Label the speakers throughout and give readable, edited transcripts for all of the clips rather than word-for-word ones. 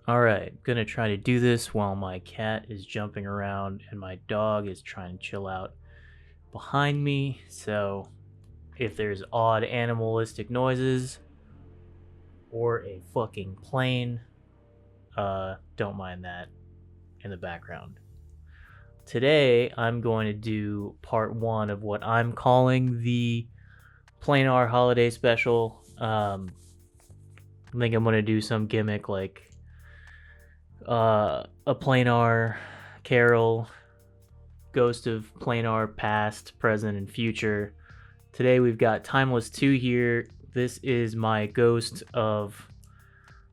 Speaker 1: Alright, gonna try to do this while my cat is jumping around and my dog is trying to chill out behind me. So if there's odd animalistic noises or a fucking plane, don't mind that in the background. Today I'm going to do part one of what I'm calling the Planar holiday special. I think I'm gonna do some gimmick like a planar carol, ghost of planar past, present, and future. Today we've got Timeless 2 here. This is my ghost of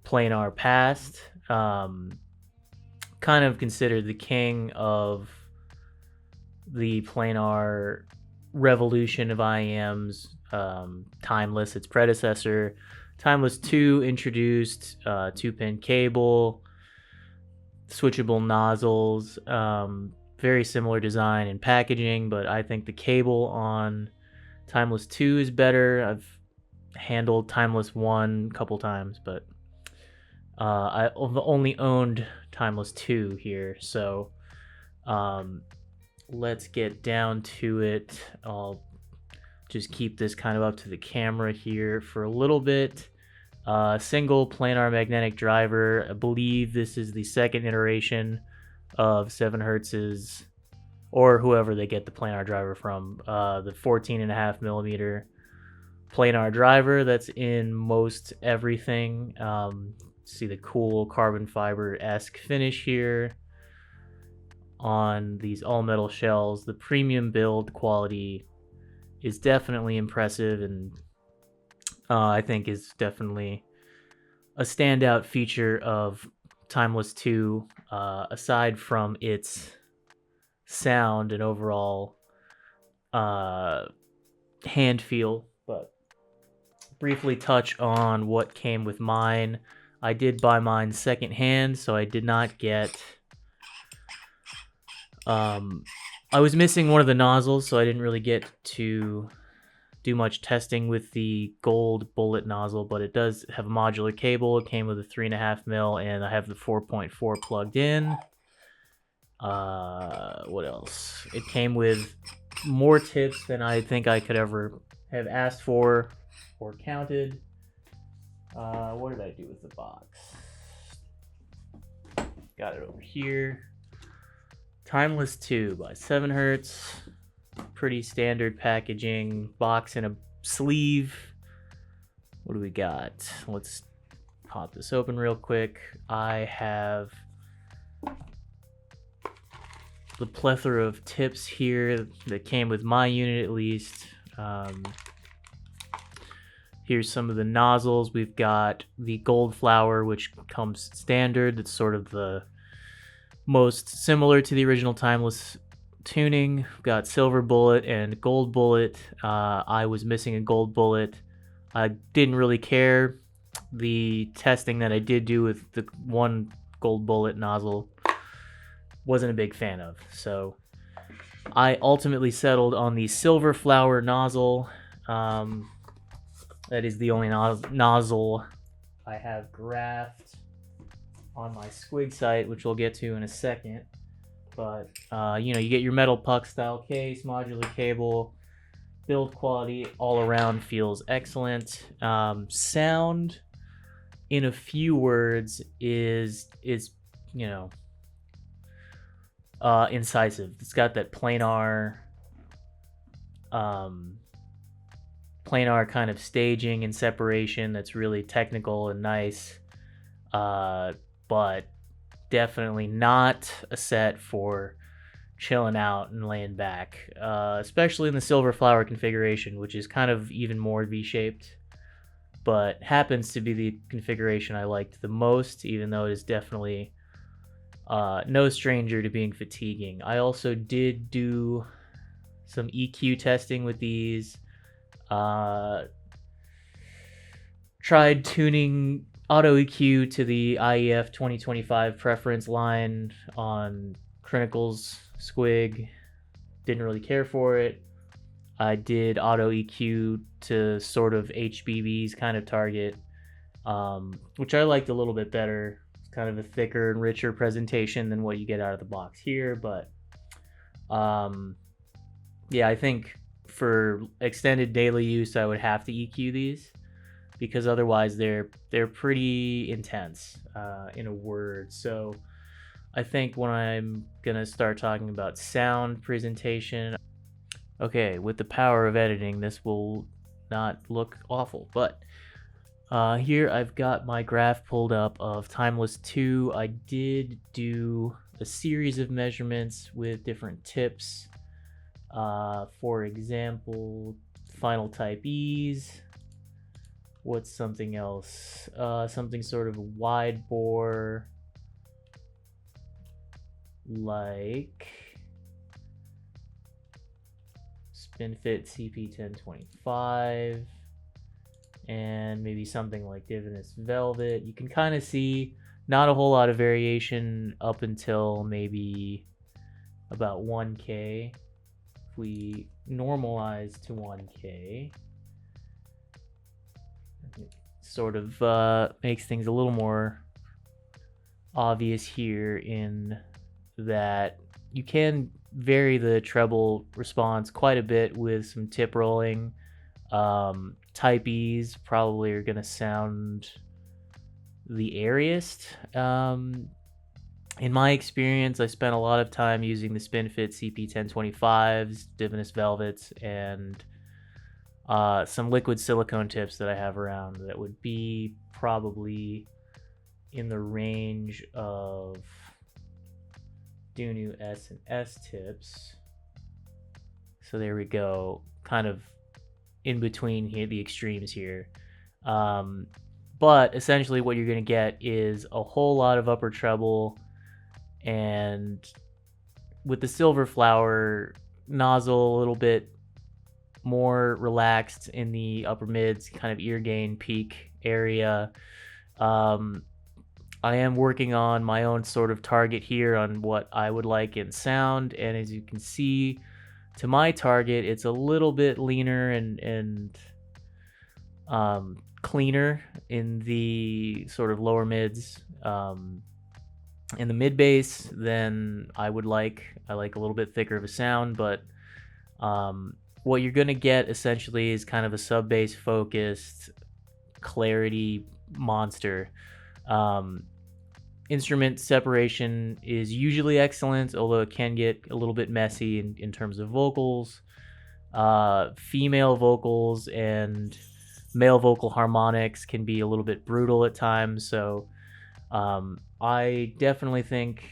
Speaker 1: planar past. Kind of considered the king of the planar revolution of IEMs. Timeless, its predecessor. Timeless 2 introduced 2-pin cable, switchable nozzles, very similar design and packaging, but I think the cable on Timeless 2 is better. I've handled Timeless 1 a couple times, but I've only owned Timeless 2 here, so let's get down to it. I'll just keep this kind of up to the camera here for a little bit. Single planar magnetic driver. I believe this is the second iteration of 7 Hertz's, or whoever they get the planar driver from, the 14.5 millimeter planar driver that's in most everything. See the cool carbon fiber-esque finish here on these all metal shells. The premium build quality is definitely impressive, and I think is definitely a standout feature of Timeless 2, aside from its sound and overall hand feel. But briefly touch on what came with mine. I did buy mine secondhand, so I did not get... I was missing one of the nozzles, so I didn't really get to do much testing with the gold bullet nozzle, but it does have a modular cable. It came with a 3.5 mil, and I have the 4.4 plugged in. What else? It came with more tips than I think I could ever have asked for or counted. What did I do with the box? Got it over here. Timeless 2 by 7 Hertz. Pretty standard packaging. Box and a sleeve. What do we got? Let's pop this open real quick. I have the plethora of tips here that came with my unit, at least. Here's some of the nozzles. We've got the gold flower, which comes standard. That's sort of the most similar to the original Timeless tuning. We've got silver bullet and gold bullet. I was missing a gold bullet. I didn't really care. The testing that I did do with the one gold bullet nozzle wasn't a big fan of. So I ultimately settled on the silver flower nozzle. That is the only nozzle I have graphed on my squig site, which we'll get to in a second. But you get your metal puck style case, modular cable, build quality all around feels excellent. Sound, in a few words, is incisive. It's got that planar kind of staging and separation that's really technical and nice. But definitely not a set for chilling out and laying back, especially in the silver flower configuration, which is kind of even more V-shaped, but happens to be the configuration I liked the most, even though it is definitely no stranger to being fatiguing. I also did do some EQ testing with these. Tried tuning auto EQ to the IEF 2025 preference line on Crinical's squig. Didn't really care for it. I did auto EQ to sort of HBB's kind of target, which I liked a little bit better. It's kind of a thicker and richer presentation than what you get out of the box here. But yeah, I think for extended daily use, I would have to EQ these because otherwise they're pretty intense, in a word. So I think when I'm gonna start talking about sound presentation, okay, with the power of editing, this will not look awful, but here I've got my graph pulled up of Timeless 2. I did do a series of measurements with different tips. For example, final type ease. What's something else? Something sort of wide bore, like SpinFit CP1025, and maybe something like Divinous Velvet. You can kind of see not a whole lot of variation up until maybe about 1K. If we normalize to 1K, it sort of makes things a little more obvious here in that you can vary the treble response quite a bit with some tip rolling. Type E's probably are going to sound the airiest. In my experience, I spent a lot of time using the SpinFit CP1025s, Divinous Velvets, and some liquid silicone tips that I have around that would be probably in the range of Dunu S and S tips. So there we go, kind of in between here, the extremes here. But essentially what you're going to get is a whole lot of upper treble, and with the Silver Flower nozzle a little bit more relaxed in the upper mids, kind of ear gain peak area. I am working on my own sort of target here on what I would like in sound, and as you can see, to my target, it's a little bit leaner and cleaner in the sort of lower mids. In the mid bass, then I like a little bit thicker of a sound, but what you're gonna get essentially is kind of a sub bass focused clarity monster. Instrument separation is usually excellent, although it can get a little bit messy in terms of vocals. Female vocals and male vocal harmonics can be a little bit brutal at times, so I definitely think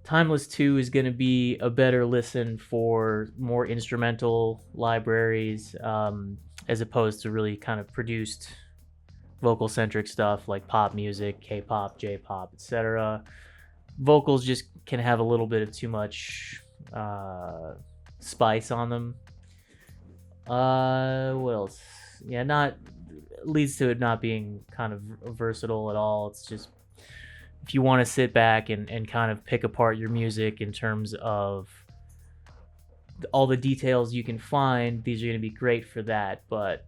Speaker 1: Timeless 2 is going to be a better listen for more instrumental libraries, as opposed to really kind of produced vocal-centric stuff like pop music, K-pop, J-pop, etc. Vocals just can have a little bit of too much spice on them. What else? Yeah, not leads to it not being kind of versatile at all. It's just, if you want to sit back and kind of pick apart your music in terms of all the details you can find, these are going to be great for that. But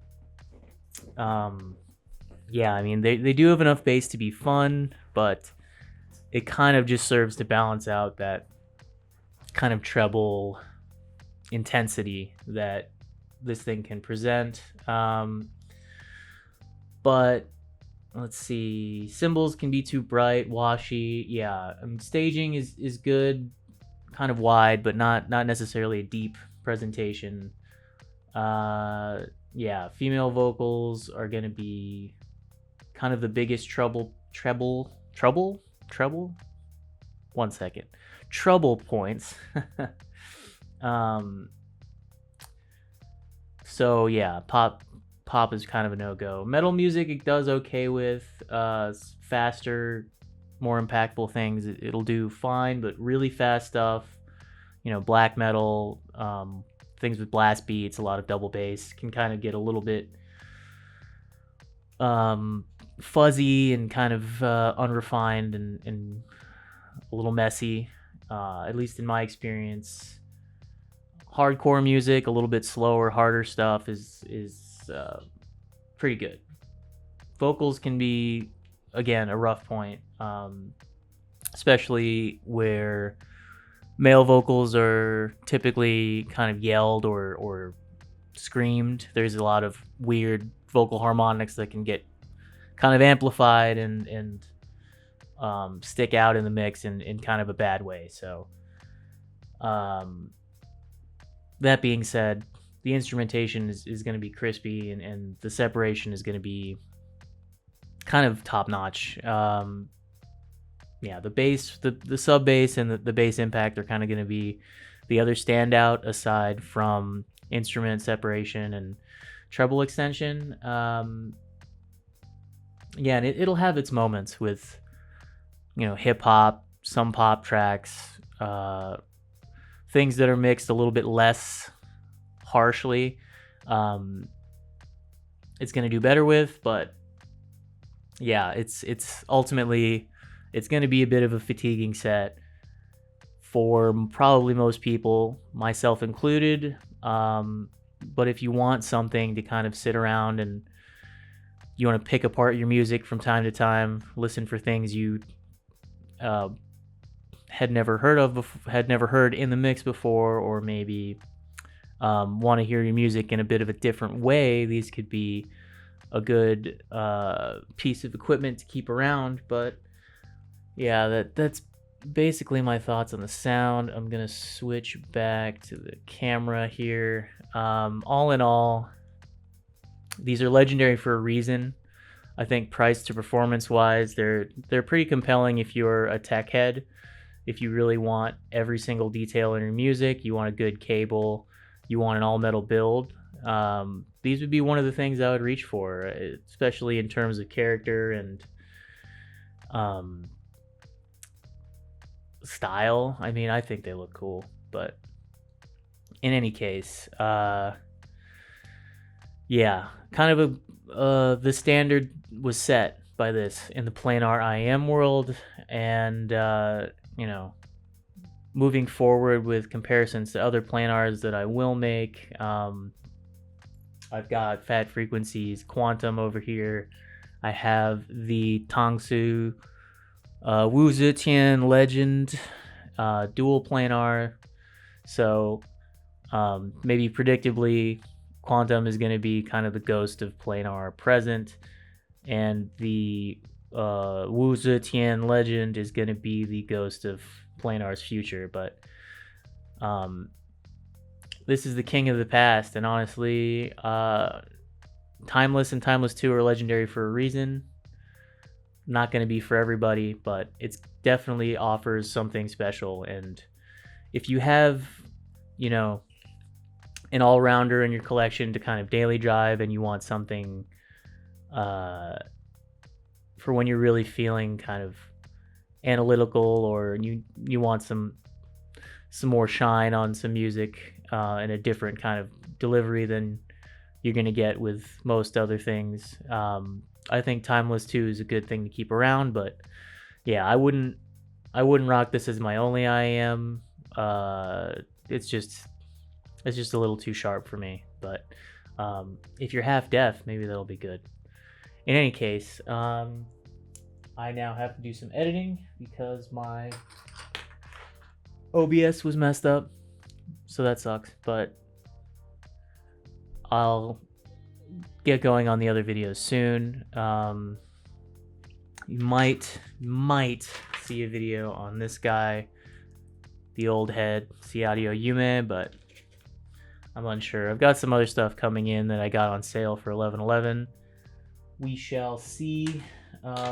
Speaker 1: yeah, I mean, they do have enough bass to be fun, but it kind of just serves to balance out that kind of treble intensity that this thing can present. But let's see, cymbals can be too bright, washy. Yeah, I mean, staging is good, kind of wide, but not necessarily a deep presentation. Yeah, female vocals are gonna be kind of the biggest trouble points. So yeah, pop is kind of a no-go. Metal music it does okay with. Faster, more impactful things it'll do fine, but really fast stuff, black metal, things with blast beats, a lot of double bass, can kind of get a little bit fuzzy and kind of unrefined and a little messy, at least in my experience. Hardcore music, a little bit slower, harder stuff is pretty good. Vocals can be, again, a rough point. especially where male vocals are typically kind of yelled or screamed. There's a lot of weird vocal harmonics that can get kind of amplified and stick out in the mix in kind of a bad way. So um, that being said, the instrumentation is going to be crispy and the separation is going to be kind of top notch. Yeah, the bass, the sub bass, and the bass impact are kind of going to be the other standout aside from instrument separation and treble extension. Yeah, and it'll have its moments with, hip hop, some pop tracks, things that are mixed a little bit less harshly. It's going to do better with, but yeah, it's ultimately it's going to be a bit of a fatiguing set for probably most people, myself included. But if you want something to kind of sit around and you want to pick apart your music from time to time, listen for things you had never heard in the mix before, or maybe want to hear your music in a bit of a different way, these could be a good piece of equipment to keep around. But yeah, that's basically my thoughts on the sound. I'm gonna switch back to the camera here. All in all, these are legendary for a reason. I think price to performance wise, they're pretty compelling if you're a tech head. If you really want every single detail in your music, you want a good cable, you want an all metal build. These would be one of the things I would reach for, especially in terms of character and style. I mean, I think they look cool, but in any case, yeah, kind of the standard was set by this in the Planar IM world, and moving forward with comparisons to other planars that I will make. I've got Fat Frequencies Quantum over here. I have the Tangsu Wu Zetian Legend dual planar. So maybe predictably, Quantum is going to be kind of the ghost of planar present, and the Wu Zetian Legend is going to be the ghost of planar's future. But this is the king of the past, and honestly, Timeless and Timeless 2 are legendary for a reason. Not going to be for everybody, but it definitely offers something special. And if you have, an all-rounder in your collection to kind of daily drive, and you want something for when you're really feeling kind of analytical, or you want some more shine on some music and a different kind of delivery than you're going to get with most other things, I think Timeless 2 is a good thing to keep around. But yeah, I wouldn't rock this as my only IAM. It's just a little too sharp for me. But if you're half deaf, maybe that'll be good. In any case, I now have to do some editing because my OBS was messed up, so that sucks. But I'll get going on the other videos soon. You might see a video on this guy, the old head, C Audio Yume, but I'm unsure. I've got some other stuff coming in that I got on sale for $11.11. We shall see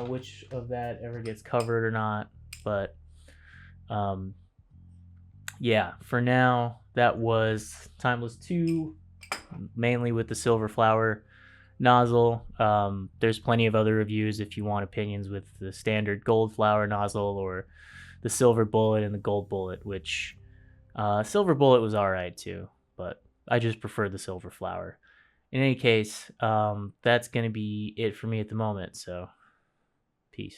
Speaker 1: which of that ever gets covered or not. But yeah, for now, that was Timeless 2, mainly with the Silver Flower nozzle. There's plenty of other reviews if you want opinions with the standard Gold Flower nozzle or the Silver Bullet and the Gold Bullet, which Silver Bullet was alright too, but I just prefer the Silver Flower. In any case, that's going to be it for me at the moment, so peace.